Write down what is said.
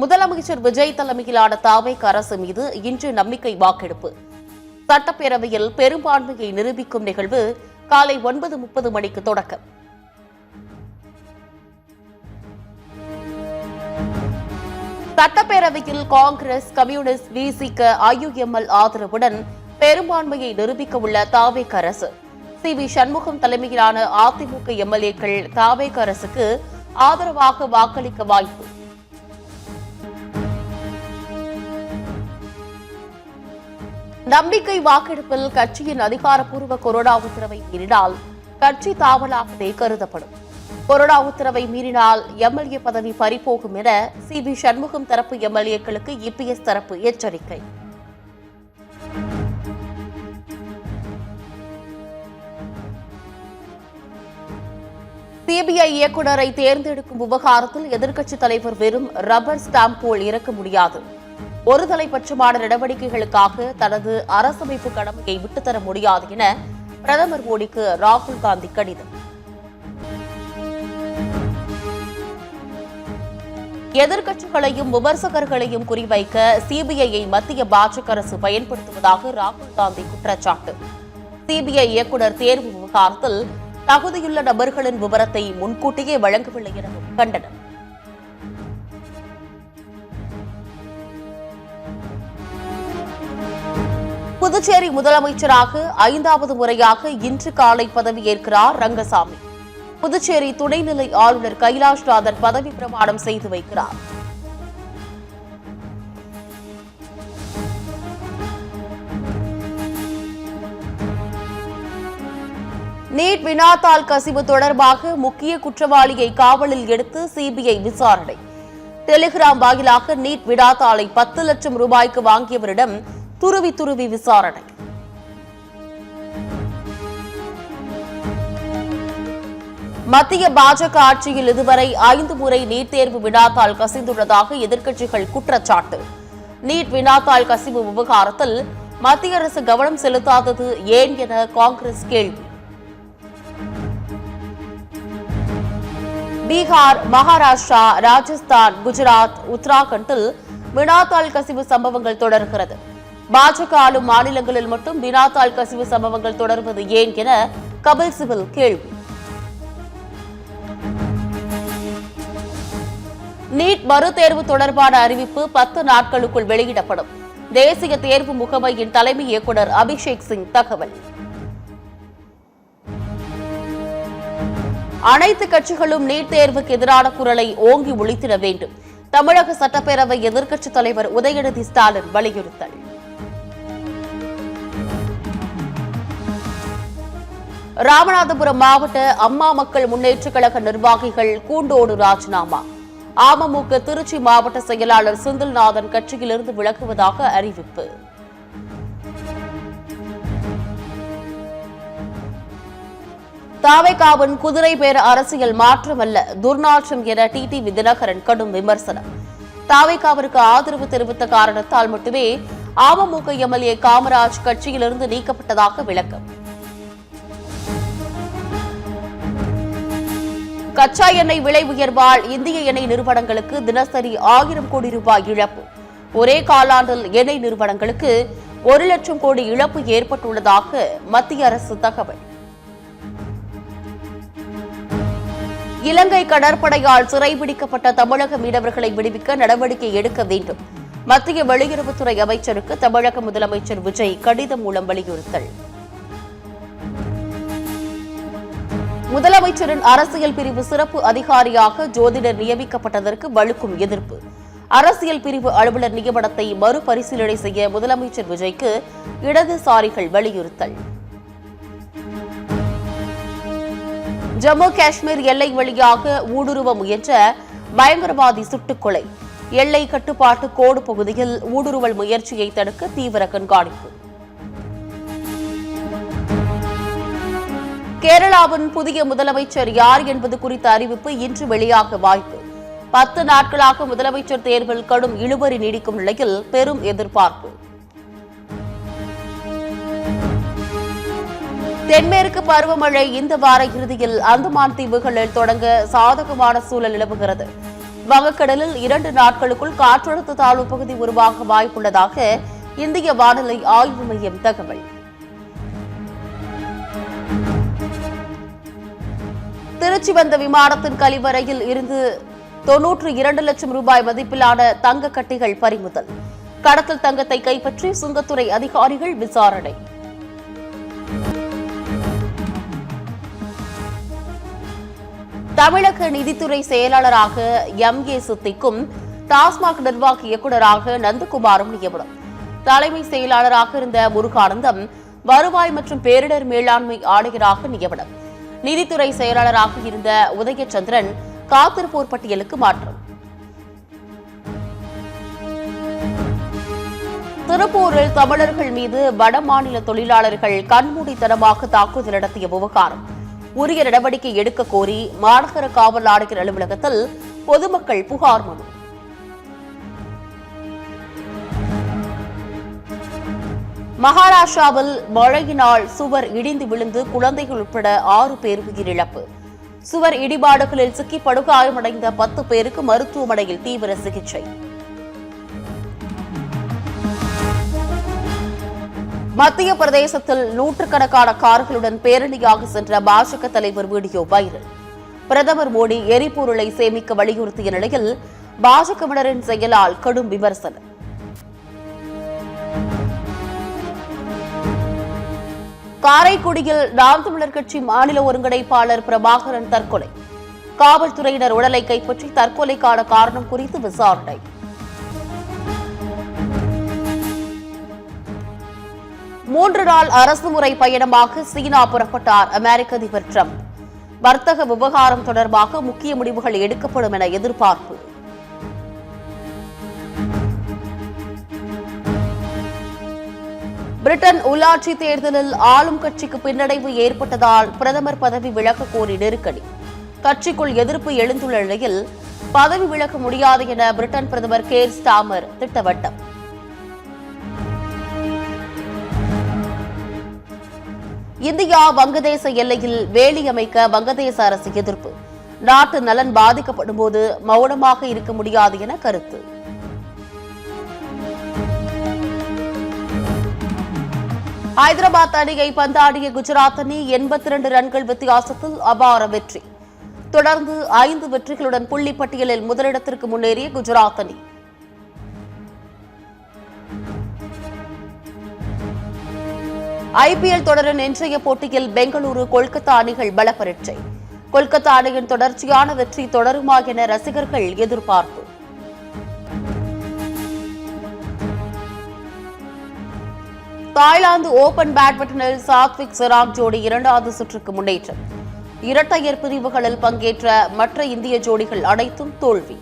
முதலமைச்சர் விஜய் தலைமையிலான தாவேக அரசு மீது இன்று நம்பிக்கை வாக்கெடுப்பு. சட்டப்பேரவையில் பெரும்பான்மையை நிரூபிக்கும் நிகழ்வு காலை 9:30 மணிக்கு தொடக்கம். சட்டப்பேரவையில் காங்கிரஸ், கம்யூனிஸ்ட், விசிக, ஐயுஎம்எல் ஆதரவுடன் பெரும்பான்மையை நிரூபிக்க உள்ள தாவேக அரசு. சி.வி. சண்முகம் தலைமையிலான அதிமுக எம்எல்ஏக்கள் தாவேக அரசுக்கு ஆதரவாக வாக்களிக்க வாய்ப்பு. நம்பிக்கை வாக்கெடுப்பில் கட்சியின் அதிகாரப்பூர்வ கொரோனா உத்தரவை மீறினால் கட்சி தாவலாகவே கருதப்படும். கொரோனா உத்தரவை மீறினால் எம்எல்ஏ பதவி பறிபோகும் என சி.வி. சண்முகம் தரப்பு எம்எல்ஏக்களுக்கு இபிஎஸ் தரப்பு எச்சரிக்கை. சிபிஐ இயக்குநரை தேர்ந்தெடுக்கும் விவகாரத்தில் எதிர்க்கட்சித் தலைவர் வெறும் ரப்பர் ஸ்டாம்ப் போல் இருக்க முடியாது. ஒருதலைபட்சமான நடவடிக்கைகளுக்காக தனது அரசமைப்பு கடமையை விட்டுத்தர முடியாது என பிரதமர் மோடிக்கு ராகுல் காந்தி கடிதம். எதிர்க்கட்சிகளையும் விமர்சகர்களையும் குறிவைக்க சிபிஐயை மத்திய பாஜக அரசு பயன்படுத்துவதாக ராகுல் காந்தி குற்றச்சாட்டு. சிபிஐ இயக்குநர் தேர்வு விவகாரத்தில் தகுதியுள்ள நபர்களின் விவரத்தை முன்கூட்டியே வழங்கவில்லை எனவும் கண்டனம். புதுச்சேரி முதலமைச்சராக 5வது முறையாக இன்று காலை பதவியேற்கிறார் ரங்கசாமி. புதுச்சேரி துணைநிலை ஆளுநர் கைலாஷ்நாதன் பதவி பிரமாணம் செய்து வைக்கிறார். நீட் வினாத்தாள் கசிவு தொடர்பாக முக்கிய குற்றவாளியை காவலில் எடுத்து சிபிஐ விசாரணை. டெலிகிராம் வாயிலாக நீட் வினாத்தாளை 10 லட்சம் ரூபாய்க்கு வாங்கியவரிடம் துருவி விசாரணை. மத்திய பாஜக ஆட்சியில் இதுவரை 5 முறை நீட் தேர்வு வினாத்தாள் கசிந்துள்ளதாக எதிர்க்கட்சிகள் குற்றச்சாட்டு. நீட் வினாத்தாள் கசிவு விவகாரத்தில் மத்திய அரசு கவனம் செலுத்தாதது ஏன் என காங்கிரஸ் கேள்வி. பீகார், மகாராஷ்டிரா, ராஜஸ்தான், குஜராத், உத்தராகண்டில் வினாத்தாள் கசிவு சம்பவங்கள் தொடர்கிறது. பாஜக ஆளும் மாநிலங்களில் மட்டும் வினாத்தாள் கசிவு சம்பவங்கள் தொடர்வது ஏன் என கபில் சிபல் கேள்வி. நீட் மறுதேர்வு தொடர்பான அறிவிப்பு 10 நாட்களுக்குள் வெளியிடப்படும். தேசிய தேர்வு முகமையின் தலைமை இயக்குநர் அபிஷேக் சிங் தகவல். அனைத்து கட்சிகளும் நீட் தேர்வுக்கு எதிரான குரலை ஓங்கி ஒலித்திட வேண்டும். தமிழக சட்டப்பேரவை எதிர்க்கட்சித் தலைவர் உதயநிதி ஸ்டாலின் வலியுறுத்தல். ராமநாதபுரம் மாவட்ட அம்மா மக்கள் முன்னேற்றக் கழக நிர்வாகிகள் கூண்டோடு ராஜினாமா. அமமுக திருச்சி மாவட்ட செயலாளர் செந்தில்நாதன் கட்சியிலிருந்து விலகுவதாக அறிவிப்பு. தாவேகாவின் குதிரை பேர அரசியல் மாற்றமல்ல, துர்நாற்றம் என டிடிவி தினகரன் கடும் விமர்சனம். தாவேகாவிற்கு ஆதரவு தெரிவித்த காரணத்தால் மட்டுமே அமமுக எம்எல்ஏ காமராஜ் கட்சியிலிருந்து நீக்கப்பட்டதாக விளக்கம். கச்சா எண்ணெய் விலை உயர்வால் இந்திய எண்ணெய் நிறுவனங்களுக்கு தினசரி 1000 கோடி ரூபாய் இழப்பு. ஒரே காலாண்டில் எண்ணெய் நிறுவனங்களுக்கு 1 லட்சம் கோடி இழப்பு ஏற்பட்டுள்ளதாக மத்திய அரசு தகவல். இலங்கை கடற்படையால் சிறைபிடிக்கப்பட்ட தமிழக மீனவர்களை விடுவிக்க நடவடிக்கை எடுக்க வேண்டும். மத்திய வெளியுறவுத்துறை அமைச்சருக்கு தமிழக முதலமைச்சர் விஜய் கடிதம் மூலம் வலியுறுத்தல். முதலமைச்சரின் அரசியல் பிரிவு சிறப்பு அதிகாரியாக ஜோதிடர் நியமிக்கப்பட்டதற்கு வலுக்கும் எதிர்ப்பு. அரசியல் பிரிவு அலுவலர் நியமனத்தை மறுபரிசீலனை செய்ய முதலமைச்சர் விஜய்க்கு இடதுசாரிகள் வலியுறுத்தல். ஜம்மு காஷ்மீர் எல்லை வழியாக ஊடுருவ முயன்ற பயங்கரவாதி சுட்டுக்கொலை. எல்லை கட்டுப்பாட்டு கோடு பகுதியில் ஊடுருவல் முயற்சியை தடுக்க தீவிர கண்காணிப்பு. கேரளாவின் புதிய முதலமைச்சர் யார் என்பது குறித்த அறிவிப்பு இன்று வெளியாக வாய்ப்பு. 10 நாட்களாக முதலமைச்சர் தேர்வில் கடும் இழுபறி நீடிக்கும் நிலையில் பெரும் எதிர்பார்ப்பு. தென்மேற்கு பருவமழை இந்த வார இறுதியில் அந்தமான் தீவுகளில் தொடங்க சாதகமான சூழல் நிலவுகிறது. வங்கக்கடலில் 2 நாட்களுக்குள் காற்றழுத்த தாழ்வு பகுதி உருவாக வாய்ப்புள்ளதாக இந்திய வானிலை ஆய்வு மையம் தகவல். திருச்சி வந்த விமானத்தின் கழிவறையில் இருந்து 92 லட்சம் ரூபாய் மதிப்பிலான தங்க கட்டிகள் பறிமுதல். கடத்தல் தங்கத்தை கைப்பற்றி சுங்கத்துறை அதிகாரிகள் விசாரணை. தமிழக நிதித்துறை செயலாளராக M.A. சித்திக்கும் டாஸ்மாக் நிர்வாக இயக்குநராக நந்தகுமாரும் நியமனம். தலைமை செயலாளராக இருந்த முருகானந்தம் வருவாய் மற்றும் பேரிடர் மேலாண்மை ஆணையராக நியமனம். நிதித்துறை செயலாளராக இருந்த உதயச்சந்திரன் காத்திருப்போர் பட்டியலுக்கு மாற்றம். திருப்பூரில் தமிழர்கள் மீது வடமாநில தொழிலாளர்கள் கண்மூடித்தனமாக தாக்குதல் நடத்திய விவகாரம். உரிய நடவடிக்கை எடுக்க கோரி மாநகர காவல் ஆணையர் அலுவலகத்தில் பொதுமக்கள் புகார் மனு. மகாராஷ்டிராவில் மழையினால் சுவர் இடிந்து விழுந்து குழந்தைகள் உட்பட 6 பேர் உயிரிழப்பு. சுவர் இடிபாடுகளில் சிக்கி படுகாயமடைந்த 10 பேருக்கு மருத்துவமனையில் தீவிர சிகிச்சை. மத்திய பிரதேசத்தில் நூற்றுக்கணக்கான கார்களுடன் பேரணியாக சென்ற பாஜக தலைவர் வீடியோ வைரல். பிரதமர் மோடி எரிபொருளை சேமிக்க வலியுறுத்திய நிலையில் பாஜகவினரின் செயலால் கடும் விமர்சனம். காரைக்குடியில் நாம் தமிழர் கட்சி மாநில ஒருங்கிணைப்பாளர் பிரபாகரன் தற்கொலை. காவல்துறையினர் உடலை கைப்பற்றி தற்கொலைக்கான காரணம் குறித்து விசாரணை. மூன்று நாள் அரசுமுறை பயணமாக சீனா புறப்பட்டார் அமெரிக்க அதிபர் டிரம்ப். வர்த்தக விவகாரம் தொடர்பாக முக்கிய முடிவுகள் எடுக்கப்படும் என எதிர்பார்ப்பு. பிரிட்டன் உள்ளாட்சி தேர்தலில் ஆளும் கட்சிக்கு பின்னடைவு ஏற்பட்டதால் பிரதமர் பதவி விலக கோரி நெருக்கடி. கட்சிக்குள் எதிர்ப்பு எழுந்துள்ள நிலையில் பதவி விலக முடியாது என பிரிட்டன் பிரதமர் கேர் ஸ்டாமர் திட்டவட்டம். இந்தியா வங்கதேச எல்லையில் வேலி அமைக்க வங்கதேச அரசு எதிர்ப்பு. நாட்டு நலன் பாதிக்கப்படும் போது மௌனமாக இருக்க முடியாது என கருத்து. ஹைதராபாத் அணியை பந்தாடிய குஜராத் அணி 82 ரன்கள் வித்தியாசத்தில் அபார வெற்றி. தொடர்ந்து 5 வெற்றிகளுடன் புள்ளி பட்டியலில் முதலிடத்திற்கு முன்னேறிய குஜராத் அணி. IPL தொடரின் இன்றைய போட்டியில் பெங்களூரு கொல்கத்தா அணிகள் பல பரீட்சை. கொல்கத்தா அணியின் தொடர்ச்சியான வெற்றி தொடருமா என ரசிகர்கள் எதிர்பார்ப்பு. தாய்லாந்து ஓபன் பேட்மிண்டனில் சாத்விக் சிராக் ஜோடி 2வது சுற்றுக்கு முன்னேற்றம். இரட்டையர் பிரிவுகளில் பங்கேற்ற மற்ற இந்திய ஜோடிகள் அனைத்தும் தோல்வி.